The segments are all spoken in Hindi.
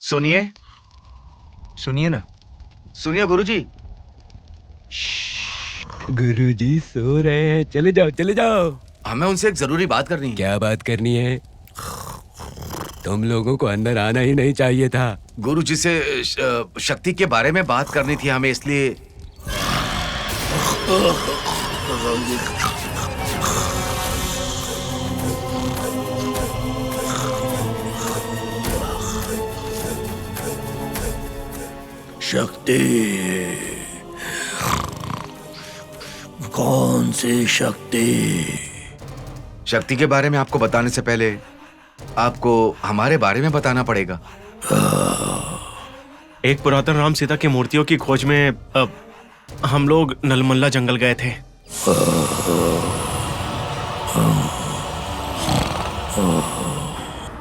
सुनिए। सुनिए ना। सुनिए गुरुजी। गुरुजी सो रहे हैं, चले जाओ चले जाओ। हमें उनसे एक जरूरी बात करनी है। क्या बात करनी है? तुम लोगों को अंदर आना ही नहीं चाहिए था। गुरुजी से शक्ति के बारे में बात करनी थी हमें, इसलिए। शक्ति? कौन सी शक्ति? शक्ति के बारे में आपको बताने से पहले आपको हमारे बारे में बताना पड़ेगा। एक पुरातन राम सीता की मूर्तियों की खोज में हम लोग नलमल्ला जंगल गए थे।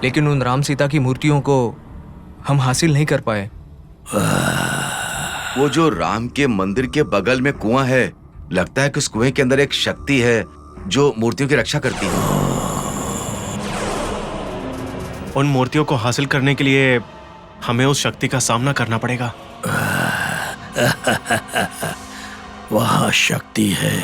लेकिन उन राम सीता की मूर्तियों को हम हासिल नहीं कर पाए। वो जो राम के मंदिर के बगल में कुआं है, लगता है कि उस कुएं के अंदर एक शक्ति है जो मूर्तियों की रक्षा करती है। उन मूर्तियों को हासिल करने के लिए हमें उस शक्ति का सामना करना पड़ेगा। वहाँ शक्ति है।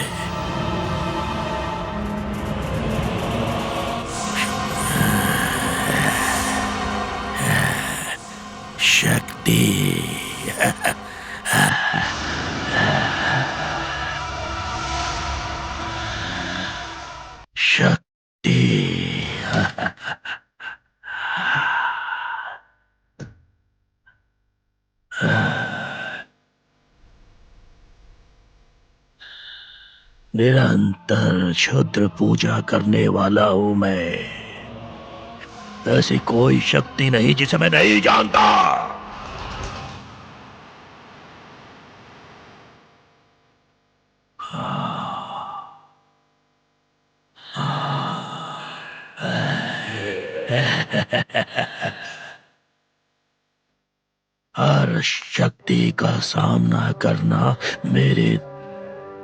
शक्ति। शक्ति। निरंतर क्षुद्र पूजा करने वाला हूं मैं। ऐसी कोई शक्ति नहीं जिसे मैं नहीं जानता। हर शक्ति का सामना करना मेरे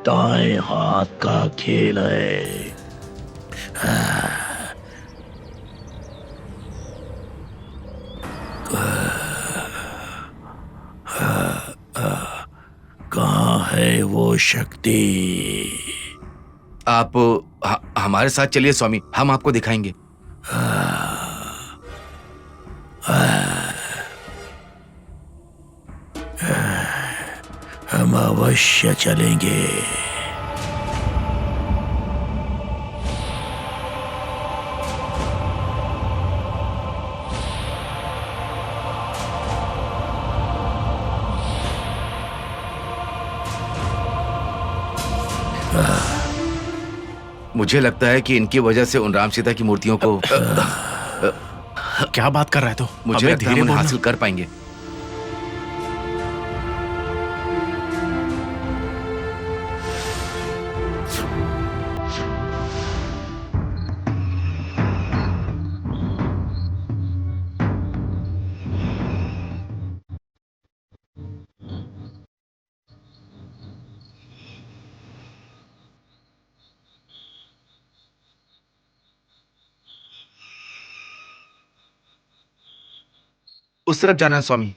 दाएं हाथ का खेल है। कहाँ है वो शक्ति? आप हमारे साथ चलिए स्वामी, हम आपको दिखाएंगे। हम अवश्य चलेंगे। मुझे लगता है कि इनकी वजह से उन राम सीता की मूर्तियों को क्या बात कर रहा है तू? मुझे लगता है हम उन्हें हासिल कर पाएंगे। उस तरफ जाना है स्वामी।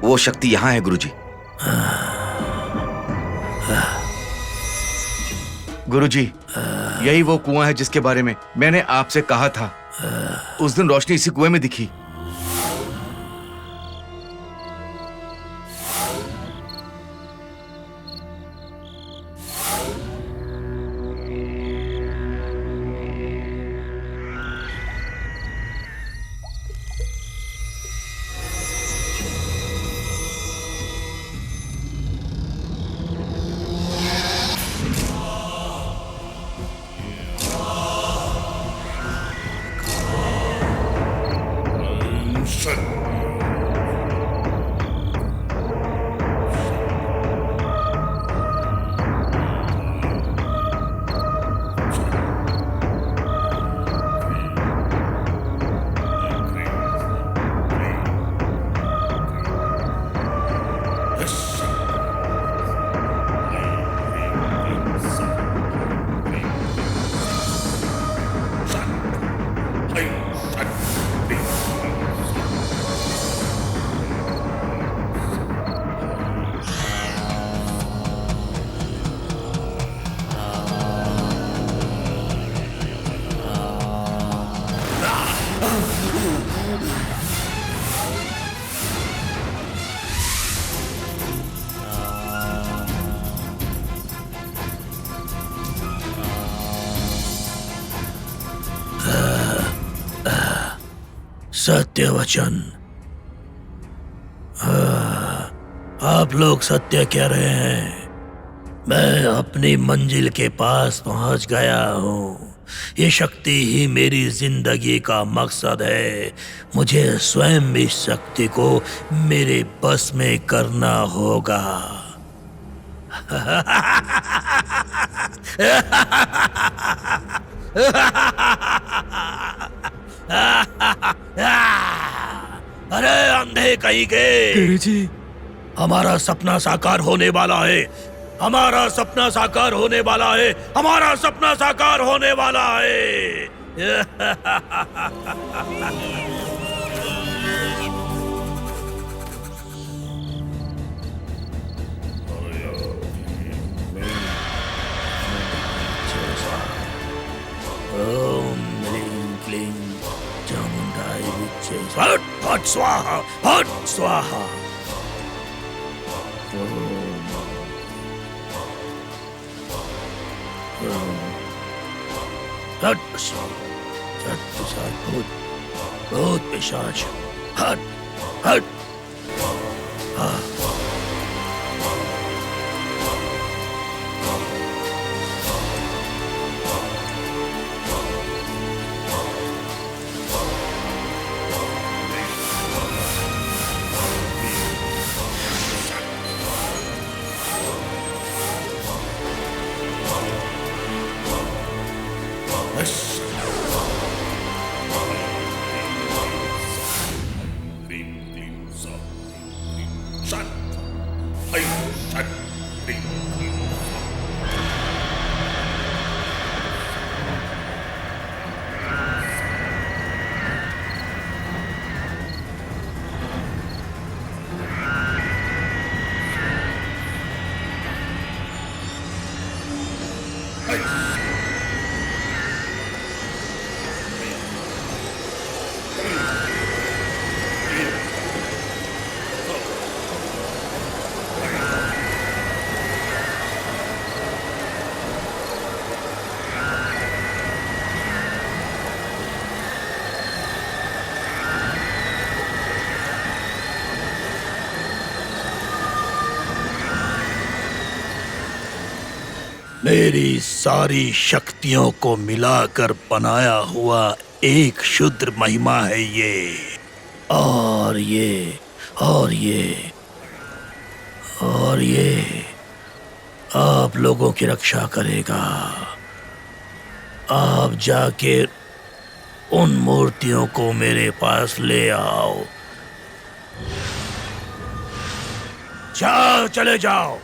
वो शक्ति यहाँ है गुरुजी। गुरुजी, यही वो कुआं है जिसके बारे में मैंने आपसे कहा था। उस दिन रोशनी इसी कुएं में दिखी। सत्य वचन। आप लोग सत्य कह रहे हैं। मैं अपनी मंजिल के पास पहुंच गया हूँ। ये शक्ति ही मेरी जिंदगी का मकसद है। मुझे स्वयं इस शक्ति को मेरे बस में करना होगा। अरे अंधे कहीं के, गुरुजी, हमारा सपना साकार होने वाला है। हमारा सपना साकार होने वाला है। हमारा सपना साकार होने वाला है। ओम ह्रीं क्लीं चामुंडाय विच्चे हट हट स्वाहा, हट स्वाहा। हट पिशाच, भूत भूत पिशाच, हट हट। मेरी सारी शक्तियों को मिलाकर बनाया हुआ एक शुद्र महिमा है ये। और ये और ये और ये आप लोगों की रक्षा करेगा। आप जाके उन मूर्तियों को मेरे पास ले आओ। जाओ, चले जाओ।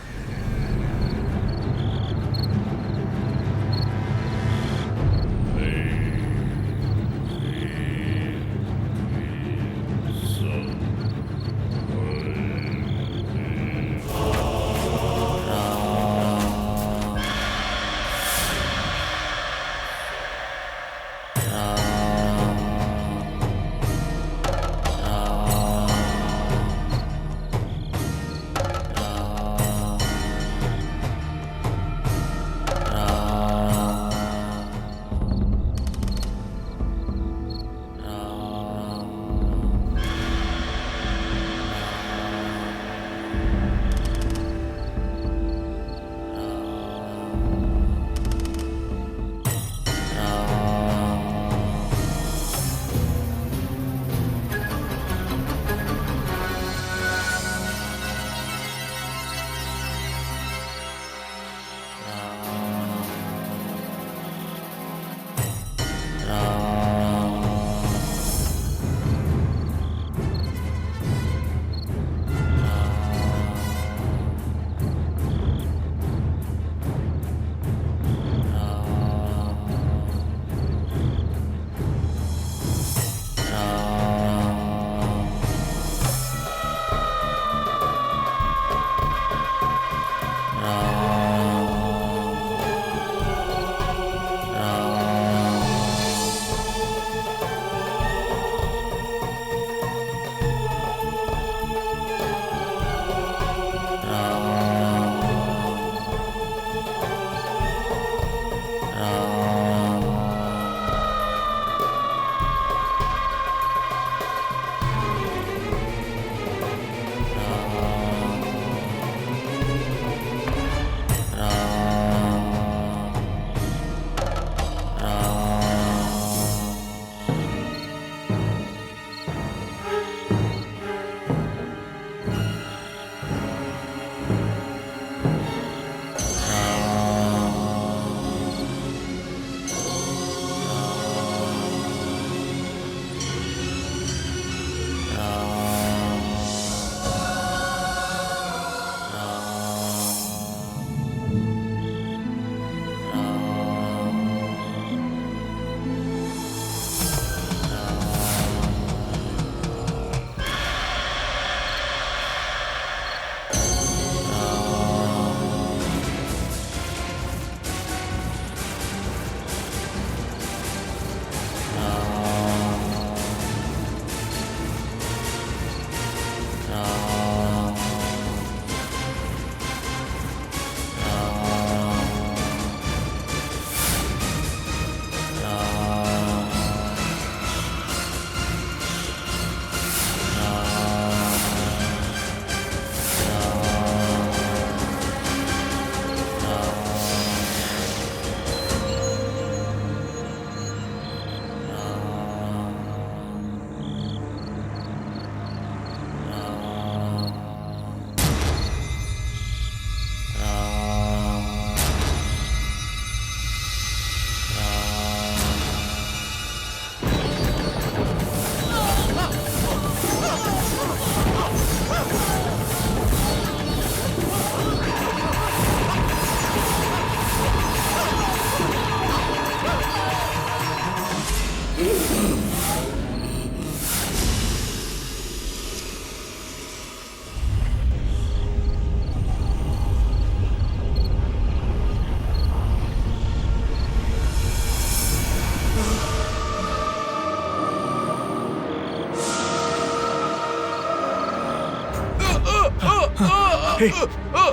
हे,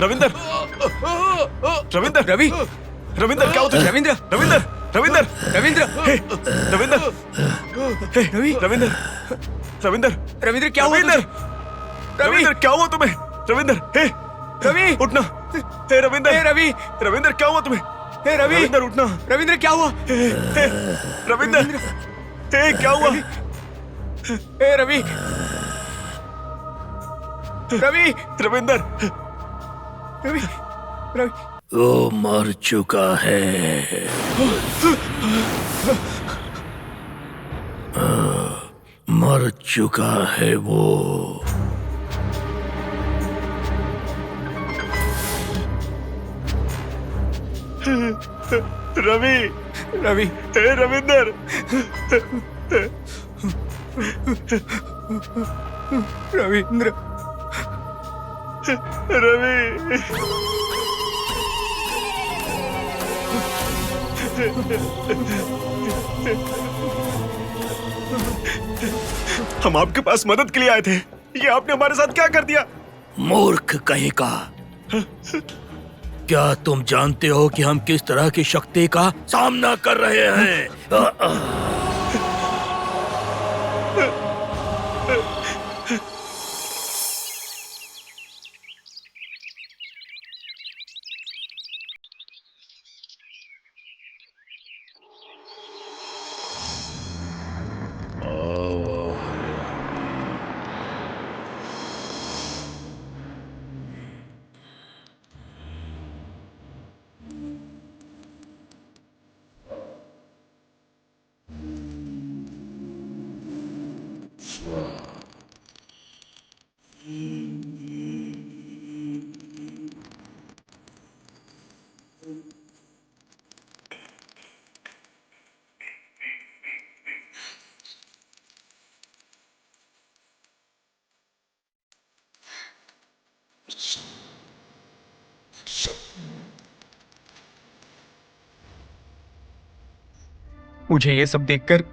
रविंदर रविंदर रवि रविंदर क्या होता है? रविंद्र रविंदर रविंदर रविंद्र हे, रविंदर हे, रवि रविंदर रविंदर रविंद्र क्या हुआ रविंदर तुझे? रविंदर क्या हुआ तुम्हें? रविंदर हे, रवि उठना। हे रविंदर हे रवि रविंदर क्या हुआ तुम्हें? हे रवि रविंदर उठना। रविंद्र क्या हुआ? हे, रविंदर हे क्या हुआ? हे रवि रवि रविंदर रवि रवि वो मर चुका है। मर चुका है वो। रवि रवि हे रविंदर रविंद्र रवि हम आपके पास मदद के लिए आए थे, ये आपने हमारे साथ क्या कर दिया? मूर्ख कहीं का। क्या तुम जानते हो कि हम किस तरह की शक्ति का सामना कर रहे हैं? मुझे ये सब देखकर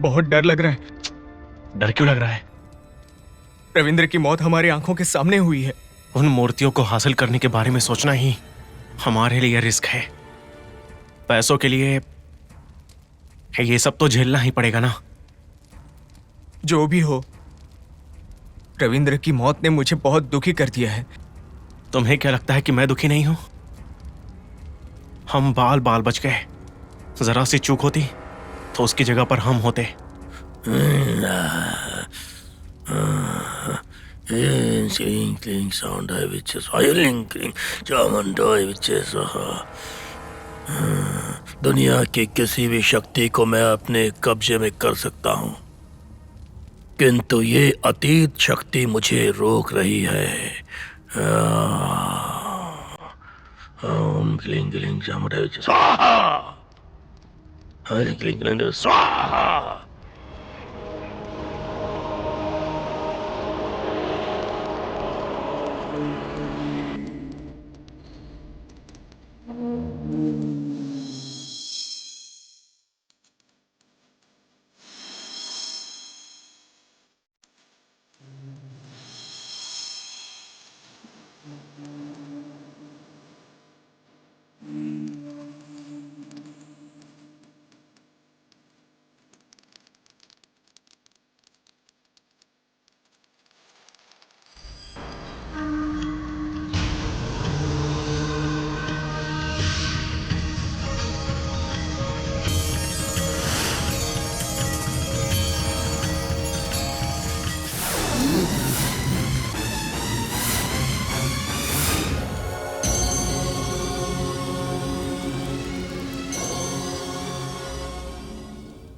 बहुत डर लग रहा है। डर क्यों लग रहा है? रविंद्र की मौत हमारी आंखों के सामने हुई है। उन मूर्तियों को हासिल करने के बारे में सोचना ही हमारे लिए रिस्क है। पैसों के लिए ये सब तो झेलना ही पड़ेगा ना। जो भी हो, रविंद्र की मौत ने मुझे बहुत दुखी कर दिया है। तुम्हें क्या लगता है कि मैं दुखी नहीं हूं? हम बाल बाल बच गए। जरा सी चूक होती तो उसकी जगह पर हम होते। दुनिया की किसी भी शक्ति को मैं अपने कब्जे में कर सकता हूं, किंतु ये अतीत शक्ति मुझे रोक रही है। ओम क्लीं क्लीं चामुंडाय स्वाहा। हरि क्लीं क्लीं स्वाहा।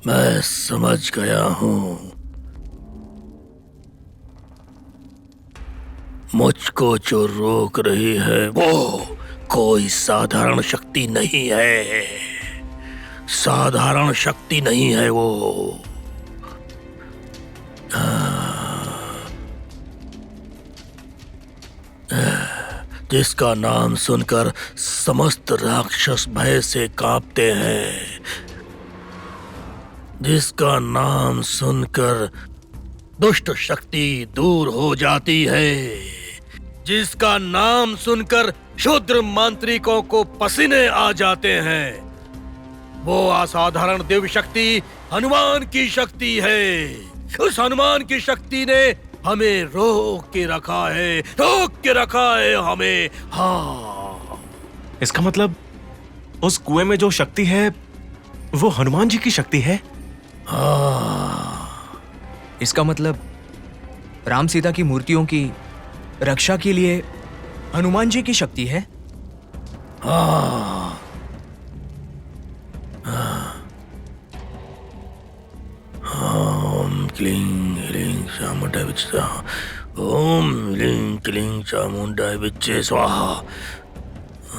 मैं समझ गया हूं। मुझको जो रोक रही है वो कोई साधारण शक्ति नहीं है। साधारण शक्ति नहीं है वो। जिसका नाम सुनकर समस्त राक्षस भय से कांपते हैं, जिसका नाम सुनकर दुष्ट शक्ति दूर हो जाती है, जिसका नाम सुनकर शूद्र मांत्रिकों को पसीने आ जाते हैं, वो असाधारण दिव्य शक्ति हनुमान की शक्ति है। उस हनुमान की शक्ति ने हमें रोक के रखा है हमें। हाँ, इसका मतलब उस कुएं में जो शक्ति है वो हनुमान जी की शक्ति है। हाँ, इसका मतलब राम सीता की मूर्तियों की रक्षा के लिए हनुमान जी की शक्ति है। हाँ, ओम क्लीं ह्रीं चामुंडाय विच्चे स्वाहा। ओम ह्रीं क्लीं चामुंडाय विच्चे स्वाहा।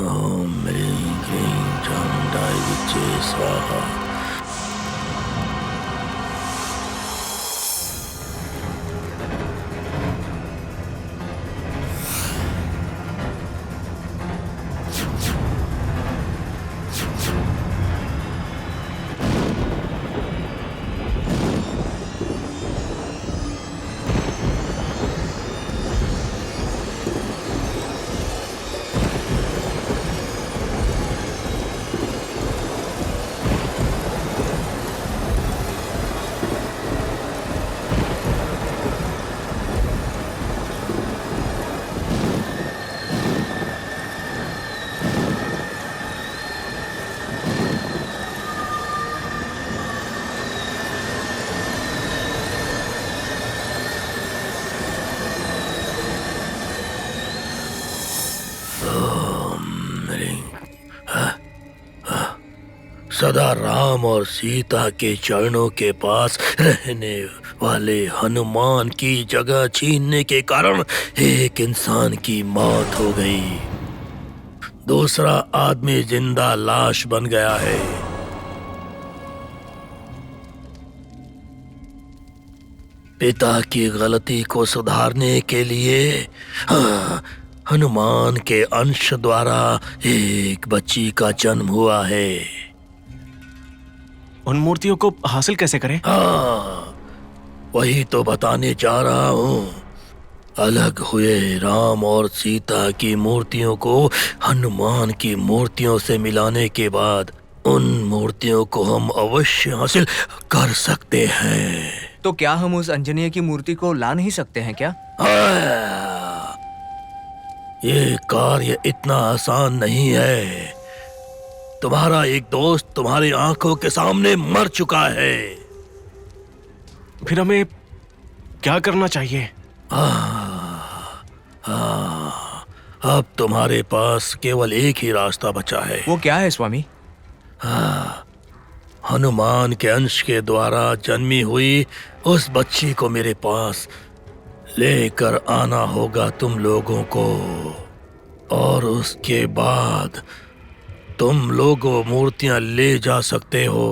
ओम ह्रीं क्लीं चामुंडाय विच्चे स्वाहा। सदा राम और सीता के चरणों के पास रहने वाले हनुमान की जगह छीनने के कारण एक इंसान की मौत हो गई, दूसरा आदमी जिंदा लाश बन गया है। पिता की गलती को सुधारने के लिए हनुमान के अंश द्वारा एक बच्ची का जन्म हुआ है। उन मूर्तियों को हासिल कैसे करें? हाँ, वही तो बताने जा रहा हूँ। अलग हुए राम और सीता की मूर्तियों को हनुमान की मूर्तियों से मिलाने के बाद उन मूर्तियों को हम अवश्य हासिल कर सकते हैं। तो क्या हम उस अंजनेय की मूर्ति को ला नहीं सकते हैं क्या? ये कार्य इतना आसान नहीं है। तुम्हारा एक दोस्त तुम्हारी आंखों के सामने मर चुका है। फिर हमें क्या करना चाहिए? अब तुम्हारे पास केवल एक ही रास्ता बचा है। वो क्या है स्वामी? हनुमान के अंश के द्वारा जन्मी हुई उस बच्ची को मेरे पास लेकर आना होगा तुम लोगों को, और उसके बाद तुम लोगों मूर्तियां ले जा सकते हो।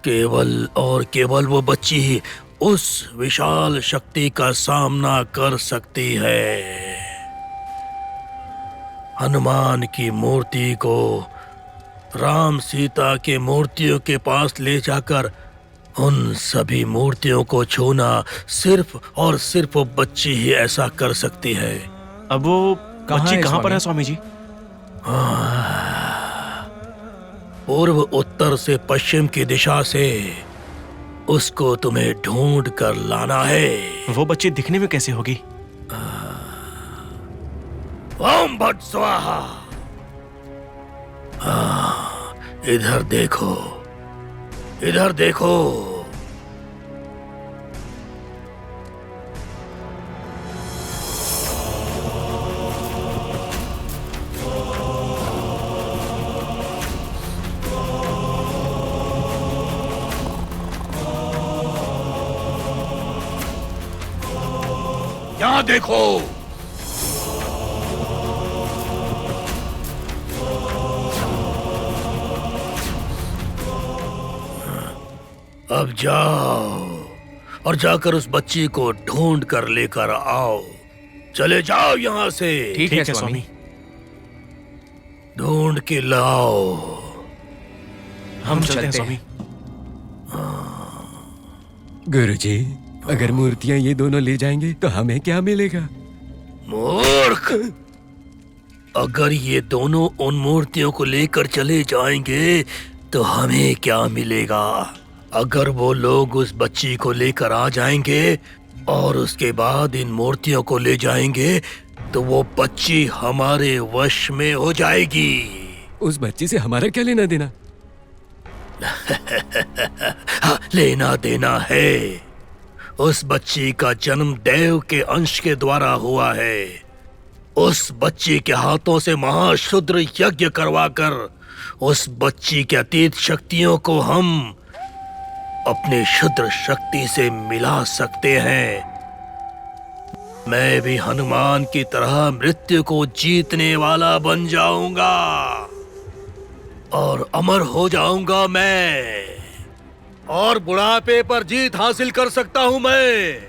केवल और केवल वो बच्ची ही उस विशाल शक्ति का सामना कर सकती है। हनुमान की मूर्ति को राम सीता के मूर्तियों के पास ले जाकर उन सभी मूर्तियों को छूना सिर्फ और सिर्फ वो बच्ची ही ऐसा कर सकती है। अब वो बच्ची कहाँ पर है स्वामी जी? पूर्व उत्तर से पश्चिम की दिशा से उसको तुम्हें ढूंढ कर लाना है। वो बच्ची दिखने में कैसे होगी? ओम भट स्वाहा। इधर देखो, इधर देखो। यहाँ देखो। अब जाओ और जाकर उस बच्ची को ढूंढ कर लेकर आओ। चले जाओ यहाँ से। ठीक है स्वामी। ढूंढ के लाओ। हम चलते हैं स्वामी। गुरुजी, अगर मूर्तियां ये दोनों ले जाएंगे तो हमें क्या मिलेगा? मूर्ख! अगर ये दोनों उन मूर्तियों को लेकर चले जाएंगे तो हमें क्या मिलेगा? अगर वो लोग उस बच्ची को लेकर आ जाएंगे और उसके बाद इन मूर्तियों को ले जाएंगे तो वो बच्ची हमारे वश में हो जाएगी। उस बच्ची से हमारा क्या लेना देना? हाँ, लेना देना है। उस बच्ची का जन्म देव के अंश के द्वारा हुआ है। उस बच्ची के हाथों से महाशुद्र यज्ञ करवाकर उस बच्ची के अतीत शक्तियों को हम अपनी शुद्र शक्ति से मिला सकते हैं। मैं भी हनुमान की तरह मृत्यु को जीतने वाला बन जाऊंगा और अमर हो जाऊंगा मैं, और बुढ़ापे पर जीत हासिल कर सकता हूं मैं।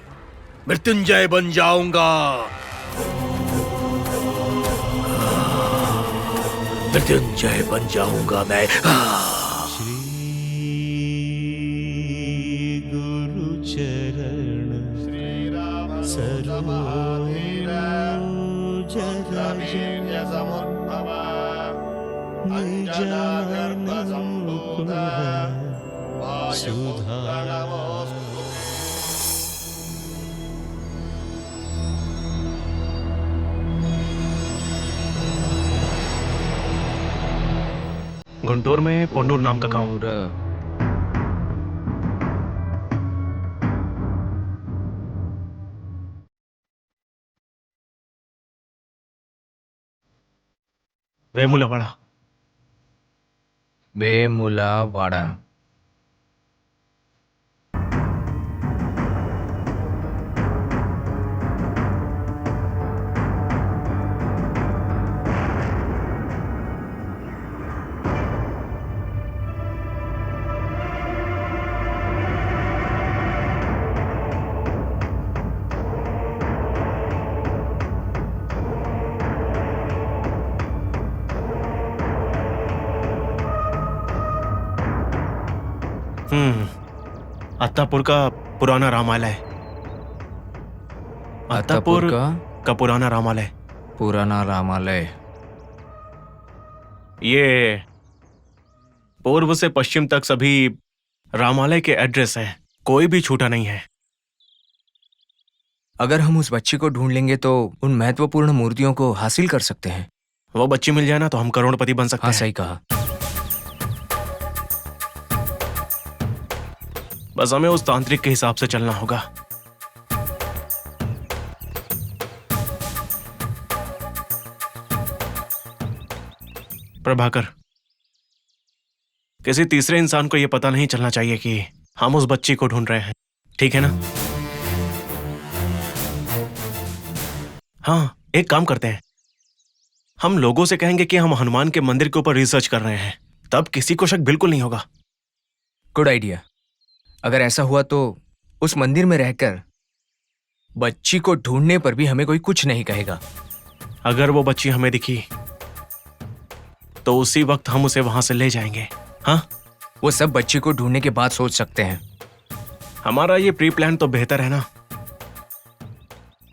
मृत्युंजय बन जाऊंगा। मृत्युंजय बन जाऊंगा मैं। गुंटूर में पोन्नूर नाम का गांव। वेमुलवाड़ा। वेमुलावाड़ा। अत्तापुर का पुराना रामालय। अत्तापुर का पुराना रामालय। पुराना रामालय। ये पूर्व से पश्चिम तक सभी रामालय के एड्रेस हैं, कोई भी छूटा नहीं है। अगर हम उस बच्ची को ढूंढ लेंगे तो उन महत्वपूर्ण मूर्तियों को हासिल कर सकते हैं। वो बच्ची मिल जाए ना तो हम करोड़पति बन सकते हाँ, हैं। सही कहा। बस हमें उस तांत्रिक के हिसाब से चलना होगा। प्रभाकर, किसी तीसरे इंसान को यह पता नहीं चलना चाहिए कि हम उस बच्ची को ढूंढ रहे हैं, ठीक है ना? हाँ, एक काम करते हैं, हम लोगों से कहेंगे कि हम हनुमान के मंदिर के ऊपर रिसर्च कर रहे हैं, तब किसी को शक बिल्कुल नहीं होगा। Good idea. अगर ऐसा हुआ तो उस मंदिर में रहकर बच्ची को ढूंढने पर भी हमें कोई कुछ नहीं कहेगा। अगर वो बच्ची हमें दिखी तो उसी वक्त हम उसे वहां से ले जाएंगे। हाँ, वो सब बच्ची को ढूंढने के बाद सोच सकते हैं। हमारा ये प्री प्लान तो बेहतर है ना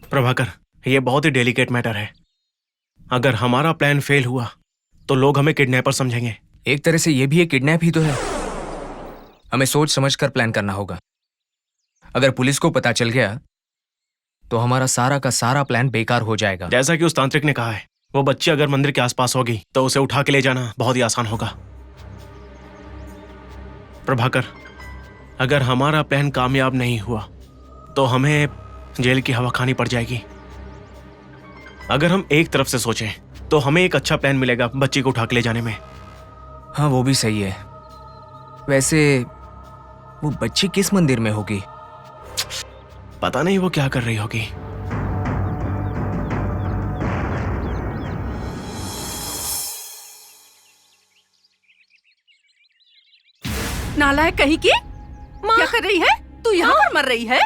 प्रभाकर? ये बहुत ही डेलिकेट मैटर है। अगर हमारा प्लान फेल हुआ तो लोग हमें किडनैपर समझेंगे। एक तरह से ये भी एक किडनैप ही तो है। हमें सोच समझकर प्लान करना होगा। अगर पुलिस को पता चल गया तो हमारा सारा का सारा प्लान बेकार हो जाएगा। जैसा कि उस तांत्रिक ने कहा है, वो बच्ची अगर मंदिर के आसपास होगी तो उसे उठा के ले जाना बहुत ही आसान होगा। प्रभाकर, अगर हमारा प्लान कामयाब नहीं हुआ तो हमें जेल की हवा खानी पड़ जाएगी। अगर हम एक तरफ से सोचें तो हमें एक अच्छा प्लान मिलेगा बच्ची को उठा के ले जाने में। हाँ, वो भी सही है। वैसे वो बच्ची किस मंदिर में होगी? पता नहीं वो क्या कर रही होगी। नालायक कहीं की, क्या कर रही है तू? यहाँ पर मर रही है?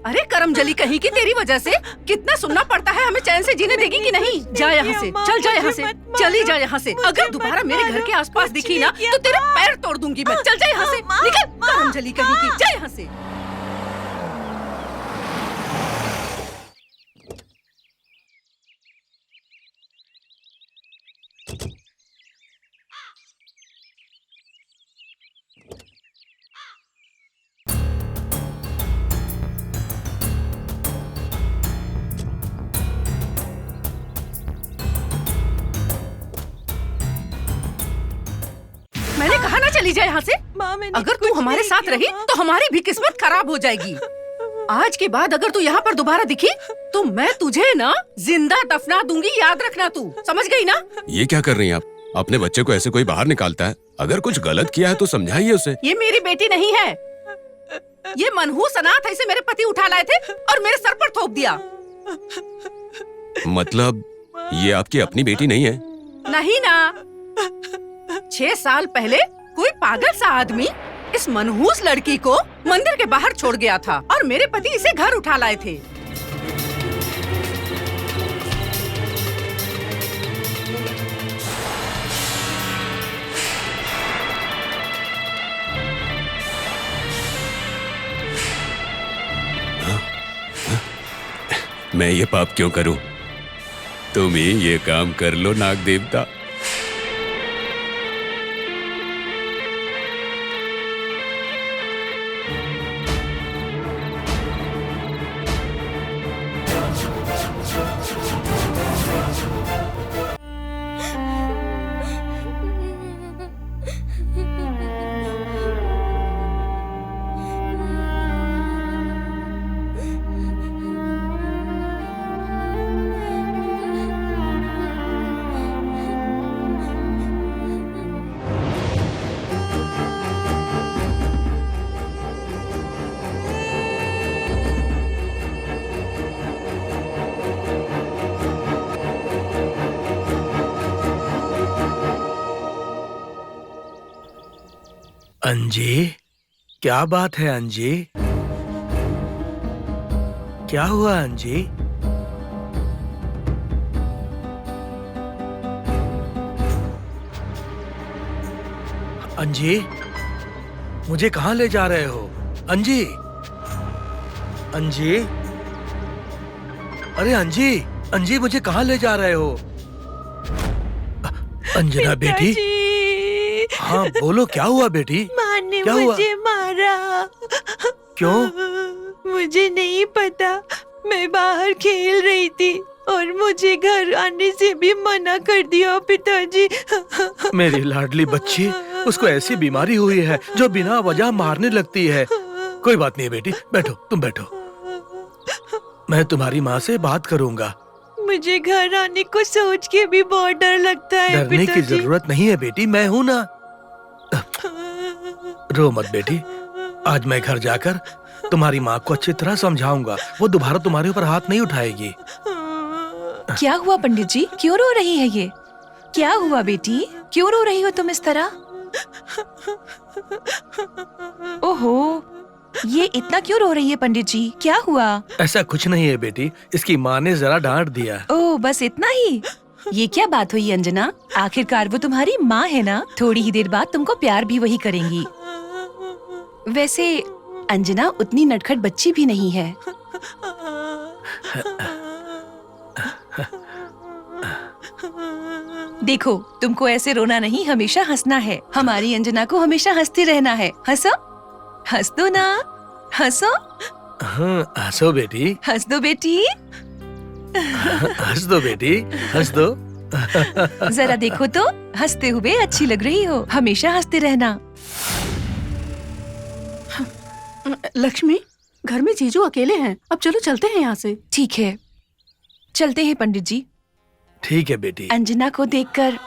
अरे करमजली कहीं की, तेरी वजह से कितना सुनना पड़ता है। हमें चैन से जीने देगी कि नहीं? जा यहाँ से, चल जा यहाँ से, चली जा यहाँ से। अगर दोबारा मेरे घर के आसपास दिखी ना तो तेरे पैर तोड़ दूंगी मैं। चल जा यहाँ से, निकल करमजली कहीं की, जा यहाँ से। चली जाए यहाँ से। अगर तू हमारे साथ रही तो हमारी भी किस्मत खराब हो जाएगी। आज के बाद अगर तू यहाँ पर दोबारा दिखी तो मैं तुझे ना जिंदा दफना दूंगी, याद रखना। तू समझ गई ना? ये क्या कर रही हैं आप? अपने बच्चे को ऐसे कोई बाहर निकालता है? अगर कुछ गलत किया है तो समझाइए उसे। ये मेरी बेटी नहीं है, ये मनहूस अनाथ है। इसे मेरे पति उठा लाए थे और मेरे सर पर थोप दिया। मतलब ये आपकी अपनी बेटी नहीं है? नहीं ना। 6 साल पहले कोई पागल सा आदमी इस मनहूस लड़की को मंदिर के बाहर छोड़ गया था और मेरे पति इसे घर उठा लाए थे। मैं ये पाप क्यों करूं? तुम ही ये काम कर लो नाग देवता। अंजी, क्या बात है अंजी? क्या हुआ अंजी? अंजी, मुझे कहाँ ले जा रहे हो? अंजी, अंजी, अरे अंजी, अंजी मुझे कहाँ ले जा रहे हो? अंजना बेटी, हाँ बोलो, क्या हुआ बेटी? माँ ने क्या हुआ? मुझे मारा। क्यों? मुझे नहीं पता, मैं बाहर खेल रही थी और मुझे घर आने से भी मना कर दिया पिताजी। मेरी लाडली बच्ची, उसको ऐसी बीमारी हुई है जो बिना वजह मारने लगती है। कोई बात नहीं बेटी, बैठो, तुम बैठो। मैं तुम्हारी माँ से बात करूँगा। मुझे घर आने को सोच के भी बहुत डर लगता है डरने की पिताजी। जरूरत नहीं है बेटी, मैं हूँ ना। रो मत बेटी, आज मैं घर जाकर तुम्हारी माँ को अच्छी तरह समझाऊंगा। वो दोबारा तुम्हारे ऊपर हाथ नहीं उठाएगी। क्या हुआ पंडित जी, क्यों रो रही है ये? क्या हुआ बेटी, क्यों रो रही हो तुम इस तरह? ओहो, ये इतना क्यों रो रही है पंडित जी, क्या हुआ? ऐसा कुछ नहीं है बेटी, इसकी माँ ने जरा डांट दिया। ओह, बस इतना ही? ये क्या बात हुई अंजना? आखिरकार वो तुम्हारी माँ है ना, थोड़ी ही देर बाद तुमको प्यार भी वही करेंगी। वैसे अंजना उतनी नटखट बच्ची भी नहीं है। देखो, तुमको ऐसे रोना नहीं, हमेशा हंसना है। हमारी अंजना को हमेशा हंसते रहना है। हंसो, हंस दो ना, हंसो। हाँ, हंसो बेटी, हंस दो बेटी। हंस दो बेटी, हंस दो। जरा देखो तो, हंसते हुए अच्छी लग रही हो। हमेशा हंसते रहना। लक्ष्मी, घर में जीजू अकेले हैं, अब चलो चलते हैं यहाँ से। ठीक है, चलते हैं पंडित जी। ठीक है बेटी। अंजना को देखकर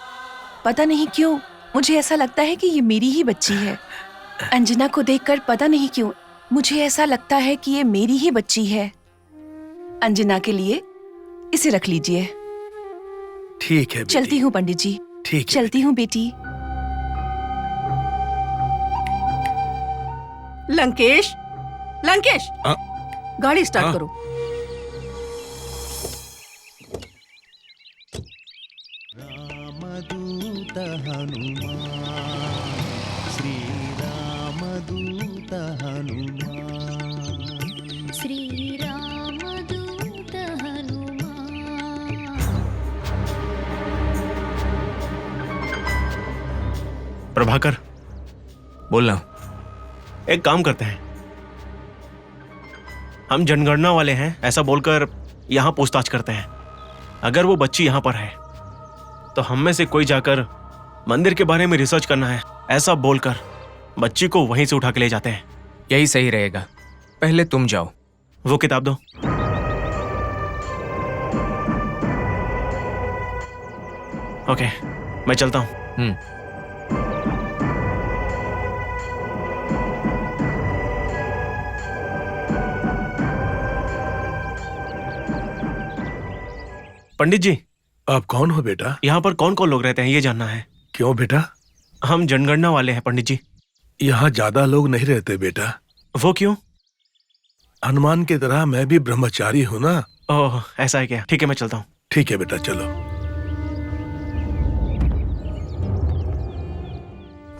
पता नहीं क्यों मुझे ऐसा लगता है कि ये मेरी ही बच्ची है। अंजना को देखकर पता नहीं क्यों मुझे ऐसा लगता है कि ये मेरी ही बच्ची है। अंजना के लिए इसे रख लीजिए। ठीक है बेटी। चलती हूँ पंडित जी। ठीक है चलती हूँ बेटी। लंकेश, लंकेश, गाड़ी स्टार्ट हाँ। करो। रामदूत हनुमान, श्री रामदूत हनुमान, श्री रामदूत हनुमान। प्रभाकर, बोलना। एक काम करते हैं, हम जनगणना वाले हैं ऐसा बोलकर यहाँ पूछताछ करते हैं। अगर वो बच्ची यहाँ पर है तो हम में से कोई जाकर मंदिर के बारे में रिसर्च करना है, ऐसा बोलकर बच्ची को वहीं से उठा के ले जाते हैं। यही सही रहेगा। पहले तुम जाओ। वो किताब दो। ओके, मैं चलता हूं। पंडित जी, आप कौन हो बेटा? यहाँ पर कौन कौन लोग रहते हैं ये जानना है। क्यों बेटा? हम जनगणना वाले हैं पंडित जी। यहाँ ज्यादा लोग नहीं रहते बेटा। वो क्यों? हनुमान की तरह मैं भी ब्रह्मचारी हूँ ना। ओह, ऐसा है क्या? ठीक है, मैं चलता हूँ। ठीक है बेटा, चलो।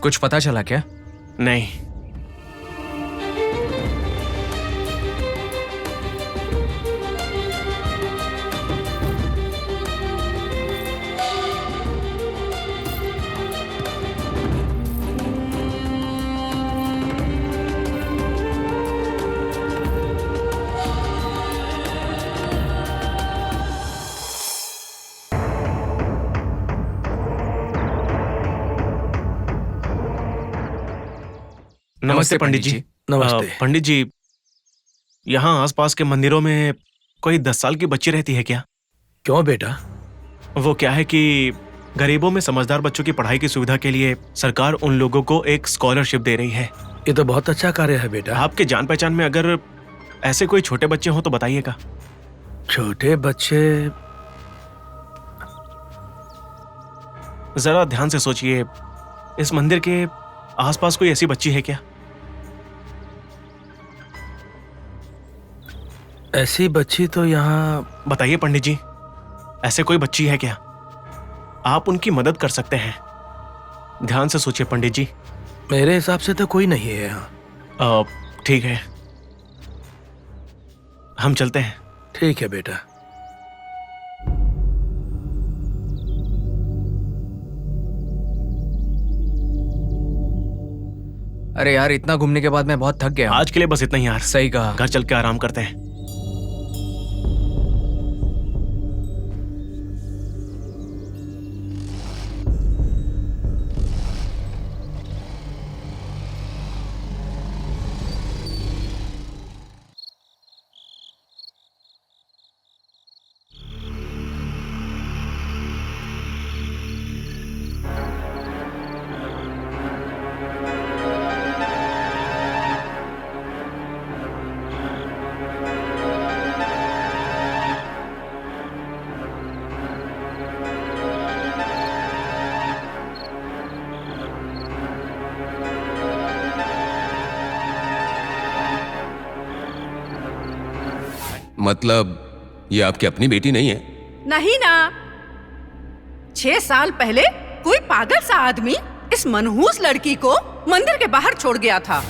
कुछ पता चला क्या? नहीं। नमस्ते पंडित जी। नमस्ते। पंडित जी, यहाँ आसपास के मंदिरों में कोई 10 साल की बच्ची रहती है क्या? क्यों बेटा? वो क्या है कि गरीबों में समझदार बच्चों की पढ़ाई की सुविधा के लिए सरकार उन लोगों को एक स्कॉलरशिप दे रही है। ये तो बहुत अच्छा कार्य है बेटा। आपके जान पहचान में अगर ऐसे कोई छोटे बच्चे हो तो बताइएगा। छोटे बच्चे? जरा ध्यान से सोचिए, इस मंदिर के आसपास कोई ऐसी बच्ची है क्या? ऐसी बच्ची तो यहाँ। बताइए पंडित जी, ऐसे कोई बच्ची है क्या? आप उनकी मदद कर सकते हैं। ध्यान से सोचिए पंडित जी। मेरे हिसाब से तो कोई नहीं है यहाँ। ठीक है, हम चलते हैं। ठीक है बेटा। अरे यार, इतना घूमने के बाद मैं बहुत थक गया हूं। आज के लिए बस इतना ही यार। सही कहा। घर चल के आराम करते हैं। मतलब ये आपकी अपनी बेटी नहीं है? नहीं ना। 6 साल पहले कोई पागल सा आदमी इस मनहूस लड़की को मंदिर के बाहर छोड़ गया था।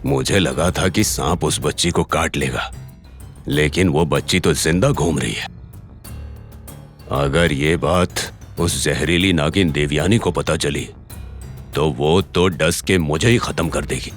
मुझे लगा था कि सांप उस बच्ची को काट लेगा, लेकिन वो बच्ची तो जिंदा घूम रही है। अगर ये बात उस जहरीली नागिन देवयानी को पता चली तो वो तो डस के मुझे ही खत्म कर देगी।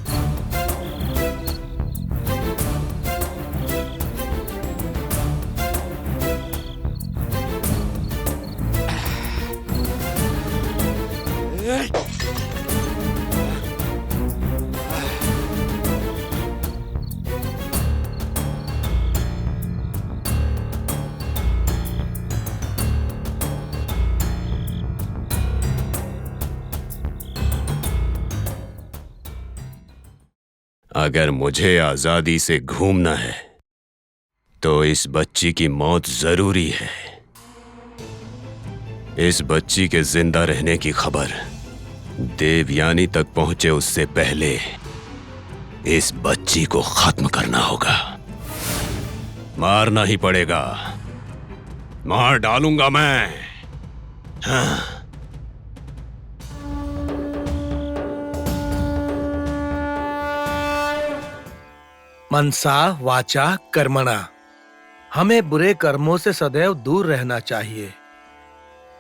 अगर मुझे आजादी से घूमना है तो इस बच्ची की मौत जरूरी है। इस बच्ची के जिंदा रहने की खबर देवयानी तक पहुंचे उससे पहले इस बच्ची को खत्म करना होगा। मारना ही पड़ेगा, मार डालूंगा मैं। हाँ। मनसा वाचा कर्मणा, हमें बुरे कर्मों से सदैव दूर रहना चाहिए।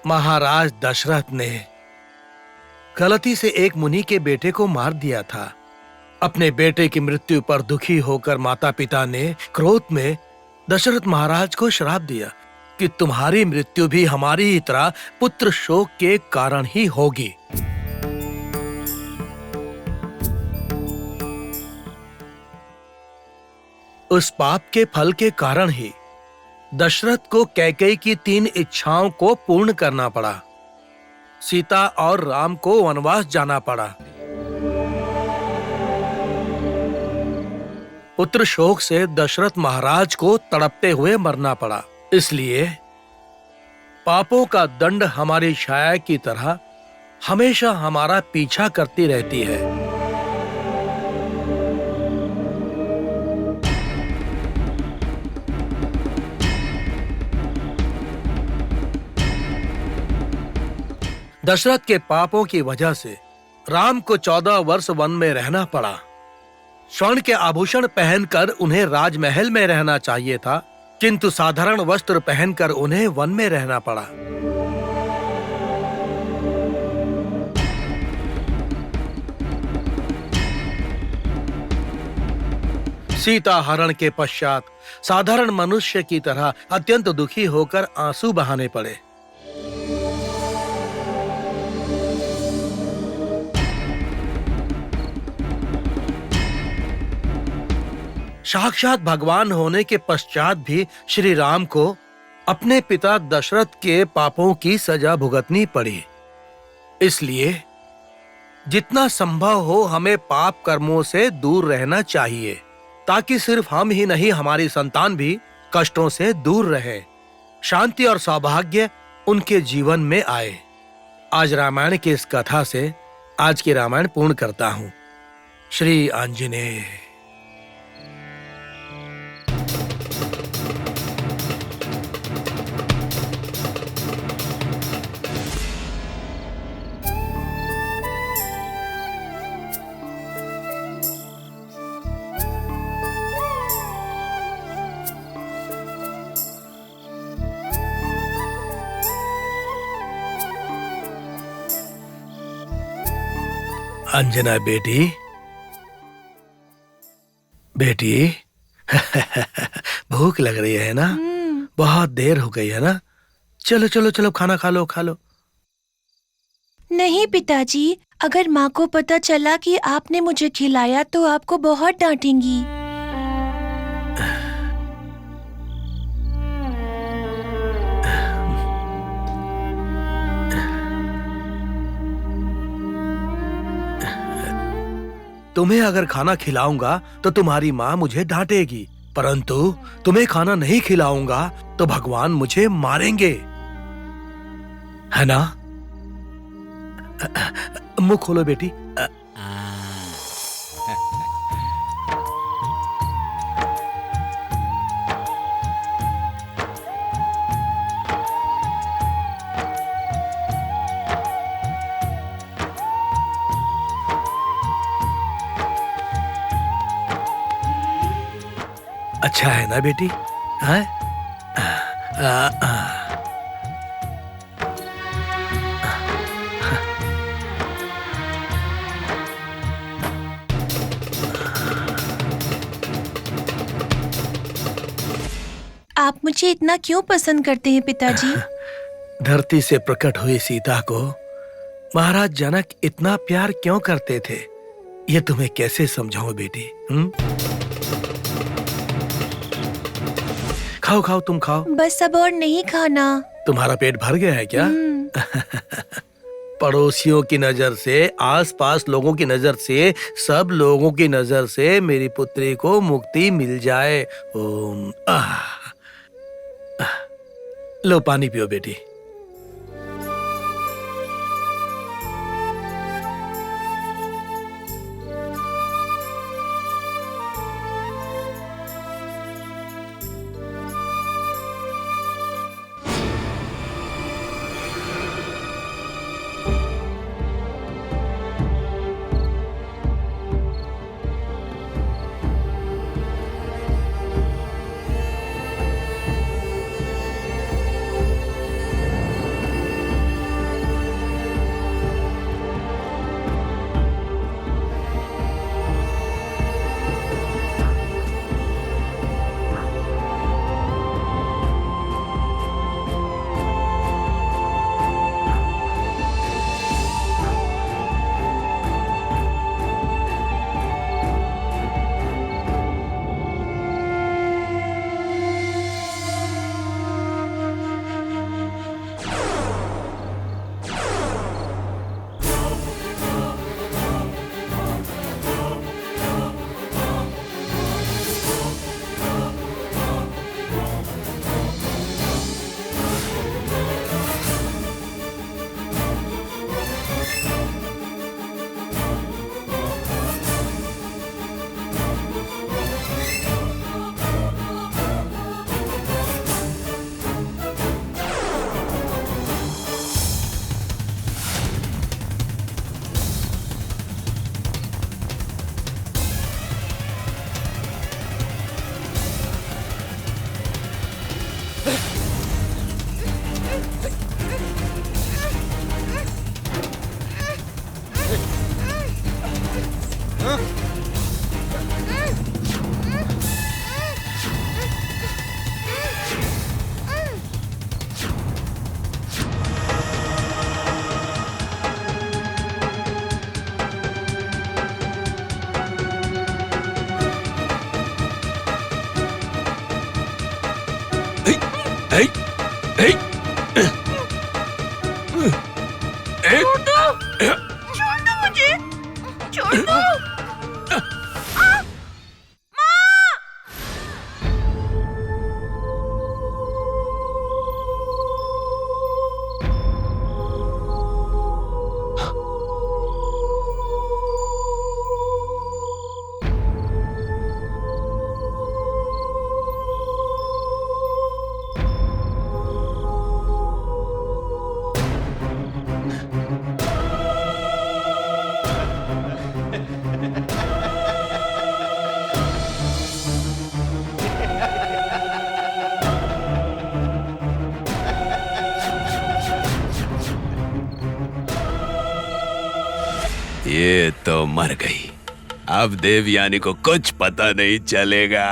महाराज दशरथ ने गलती से एक मुनि के बेटे को मार दिया था, अपने बेटे की मृत्यु पर दुखी होकर माता पिता ने क्रोध में दशरथ महाराज को श्राप दिया कि तुम्हारी मृत्यु भी हमारी ही तरह पुत्र शोक के कारण ही होगी। उस पाप के फल के कारण ही दशरथ को कैकेयी की 3 इच्छाओं को पूर्ण करना पड़ा। सीता और राम को वनवास जाना पड़ा। पुत्र शोक से दशरथ महाराज को तड़पते हुए मरना पड़ा। इसलिए पापों का दंड हमारी छाया की तरह हमेशा हमारा पीछा करती रहती है। दशरथ के पापों की वजह से राम को 14 वर्ष वन में रहना पड़ा। स्वर्ण के आभूषण पहनकर उन्हें राजमहल में रहना चाहिए था, किंतु साधारण वस्त्र पहनकर उन्हें वन में रहना पड़ा। सीता हरण के पश्चात साधारण मनुष्य की तरह अत्यंत दुखी होकर आंसू बहाने पड़े। साक्षात भगवान होने के पश्चात भी श्री राम को अपने पिता दशरथ के पापों की सजा भुगतनी पड़ी। इसलिए जितना संभव हो हमें पाप कर्मों से दूर रहना चाहिए, ताकि सिर्फ हम ही नहीं हमारी संतान भी कष्टों से दूर रहे, शांति और सौभाग्य उनके जीवन में आए। आज रामायण की इस कथा से आज की रामायण पूर्ण करता हूं। श्री आंजनेय। अंजना बेटी, बेटी भूख लग रही है ना? बहुत देर हो गई है ना? चलो चलो चलो खाना खा लो, खा लो। नहीं पिताजी, अगर माँ को पता चला कि आपने मुझे खिलाया तो आपको बहुत डांटेंगी। तुम्हें अगर खाना खिलाऊंगा तो तुम्हारी माँ मुझे डांटेगी, परंतु तुम्हें खाना नहीं खिलाऊंगा तो भगवान मुझे मारेंगे, है ना? मुंह खोलो बेटी। अच्छा है ना बेटी? हाँ? आप मुझे इतना क्यों पसंद करते हैं पिताजी? धरती से प्रकट हुई सीता को महाराज जनक इतना प्यार क्यों करते थे, ये तुम्हें कैसे समझाऊं बेटी? खाओ खाओ, तुम खाओ। बस अब और नहीं खाना। तुम्हारा पेट भर गया है क्या? पड़ोसियों की नजर से, आसपास लोगों की नजर से, सब लोगों की नजर से मेरी पुत्री को मुक्ति मिल जाए। ओम। लो पानी पियो बेटी। ये तो मर गई। अब देवयानी को कुछ पता नहीं चलेगा।